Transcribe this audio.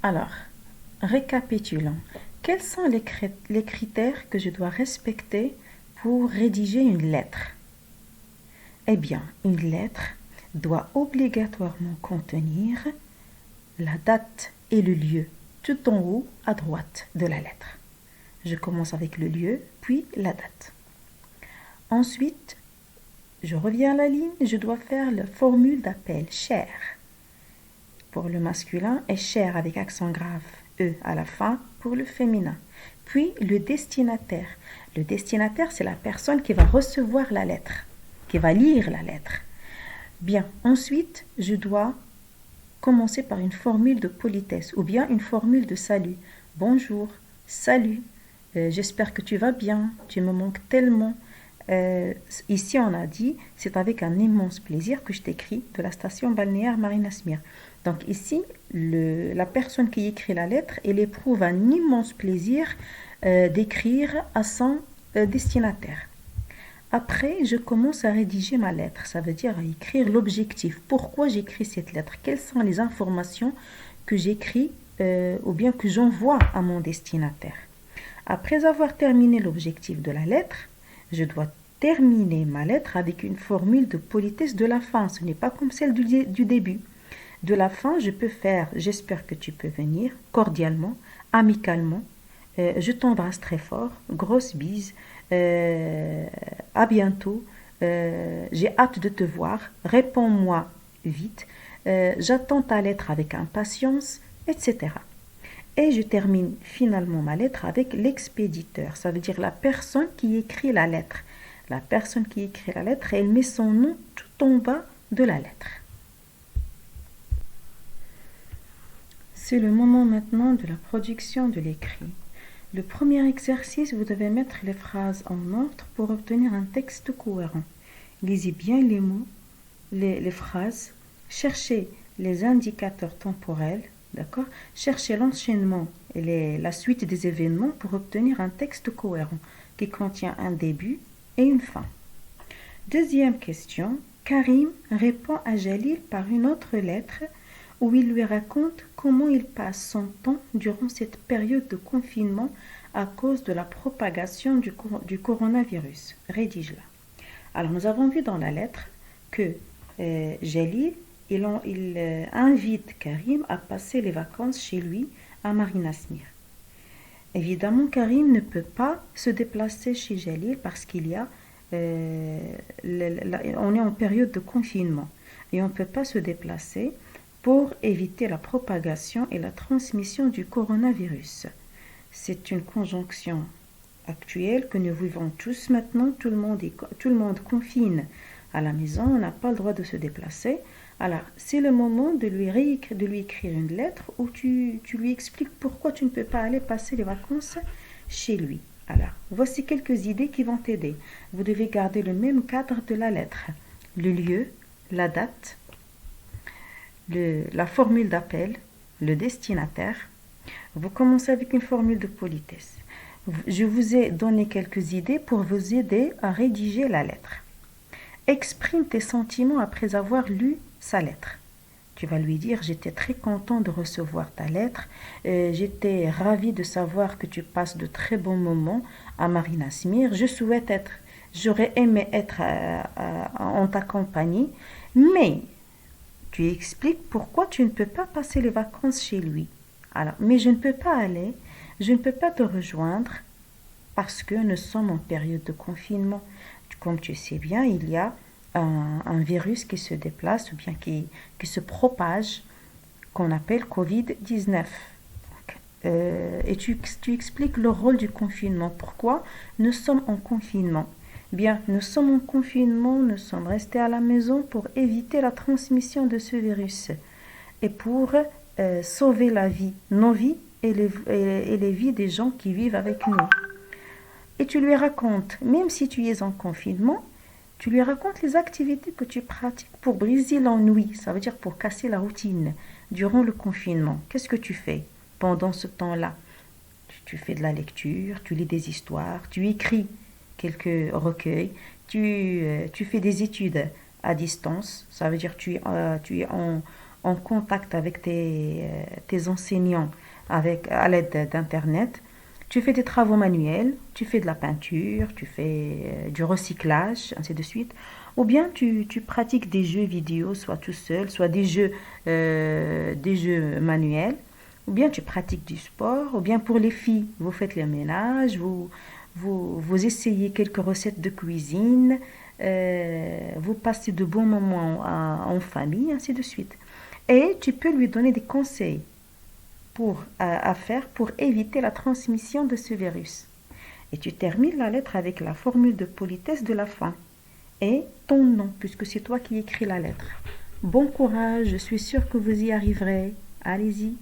Alors, récapitulons. Quels sont les critères que je dois respecter pour rédiger une lettre? Eh bien, une lettre doit obligatoirement contenir la date et le lieu tout en haut à droite de la lettre. Je commence avec le lieu, puis la date. Ensuite, je reviens à la ligne, je dois faire la formule d'appel cher pour le masculin et cher avec accent grave E à la fin pour le féminin. Puis le destinataire. Le destinataire, c'est la personne qui va recevoir la lettre, qui va lire la lettre. Bien, ensuite, je dois commencer par une formule de politesse ou bien une formule de salut. Bonjour, salut, j'espère que tu vas bien, tu me manques tellement. Ici, on a dit, c'est avec un immense plaisir que je t'écris de la station balnéaire Marina Smir. Donc ici, la personne qui écrit la lettre, elle éprouve un immense plaisir d'écrire à son destinataire. Après, je commence à rédiger ma lettre, ça veut dire à écrire l'objectif. Pourquoi j'écris cette lettre? Quelles sont les informations que j'écris ou bien que j'envoie à mon destinataire? Après avoir terminé l'objectif de la lettre, je dois terminer ma lettre avec une formule de politesse de la fin. Ce n'est pas comme celle du début. De la fin, je peux faire j'espère que tu peux venir, cordialement, amicalement. Je t'embrasse très fort, grosse bise, à bientôt, j'ai hâte de te voir, réponds-moi vite, j'attends ta lettre avec impatience, etc. Et je termine finalement ma lettre avec l'expéditeur, ça veut dire la personne qui écrit la lettre. La personne qui écrit la lettre, elle met son nom tout en bas de la lettre. C'est le moment maintenant de la production de l'écrit. Le premier exercice, vous devez mettre les phrases en ordre pour obtenir un texte cohérent. Lisez bien les mots, les phrases, cherchez les indicateurs temporels, d'accord? Cherchez l'enchaînement et la suite des événements pour obtenir un texte cohérent qui contient un début et une fin. Deuxième question, Karim répond à Jalil par une autre lettre où il lui raconte comment il passe son temps durant cette période de confinement à cause de la propagation du coronavirus. Rédige-la. Alors, nous avons vu dans la lettre que Jalil, il invite Karim à passer les vacances chez lui à Marina Smir. Évidemment, Karim ne peut pas se déplacer chez Jalil parce qu'il y a on est en période de confinement et on ne peut pas se déplacer pour éviter la propagation et la transmission du coronavirus. C'est une conjonction actuelle que nous vivons tous maintenant. Tout le monde confine à la maison, on n'a pas le droit de se déplacer. Alors, c'est le moment de lui écrire une lettre où tu lui expliques pourquoi tu ne peux pas aller passer les vacances chez lui. Alors, voici quelques idées qui vont t'aider. Vous devez garder le même cadre de la lettre. Le lieu, la date, la formule d'appel, le destinataire. Vous commencez avec une formule de politesse. Je vous ai donné quelques idées pour vous aider à rédiger la lettre. Exprime tes sentiments après avoir lu sa lettre. Tu vas lui dire, j'étais très content de recevoir ta lettre, j'étais ravi de savoir que tu passes de très bons moments à Marina Smir, j'aurais aimé être en ta compagnie, mais tu expliques pourquoi tu ne peux pas passer les vacances chez lui. Alors, mais je ne peux pas aller, je ne peux pas te rejoindre parce que nous sommes en période de confinement. Comme tu sais bien, il y a un virus qui se déplace ou bien qui se propage, qu'on appelle Covid-19. Et tu expliques le rôle du confinement. Pourquoi nous sommes en confinement? Bien, nous sommes en confinement, nous sommes restés à la maison pour éviter la transmission de ce virus et pour sauver la vie, nos vies et les vies des gens qui vivent avec nous. Et tu lui racontes, même si tu es en confinement, tu lui racontes les activités que tu pratiques pour briser l'ennui, ça veut dire pour casser la routine durant le confinement. Qu'est-ce que tu fais pendant ce temps-là? Tu fais de la lecture, tu lis des histoires, tu écris quelques recueils, tu fais des études à distance, ça veut dire tu es en en contact avec tes enseignants à l'aide d'Internet. Tu fais des travaux manuels, tu fais de la peinture, tu fais du recyclage, ainsi de suite. Ou bien tu pratiques des jeux vidéo, soit tout seul, soit des jeux manuels. Ou bien tu pratiques du sport. Ou bien pour les filles, vous faites le ménage, vous essayez quelques recettes de cuisine, vous passez de bons moments en famille, ainsi de suite. Et tu peux lui donner des conseils à faire pour éviter la transmission de ce virus. Et tu termines la lettre avec la formule de politesse de la fin et ton nom, puisque c'est toi qui écris la lettre. Bon courage, je suis sûre que vous y arriverez. Allez-y.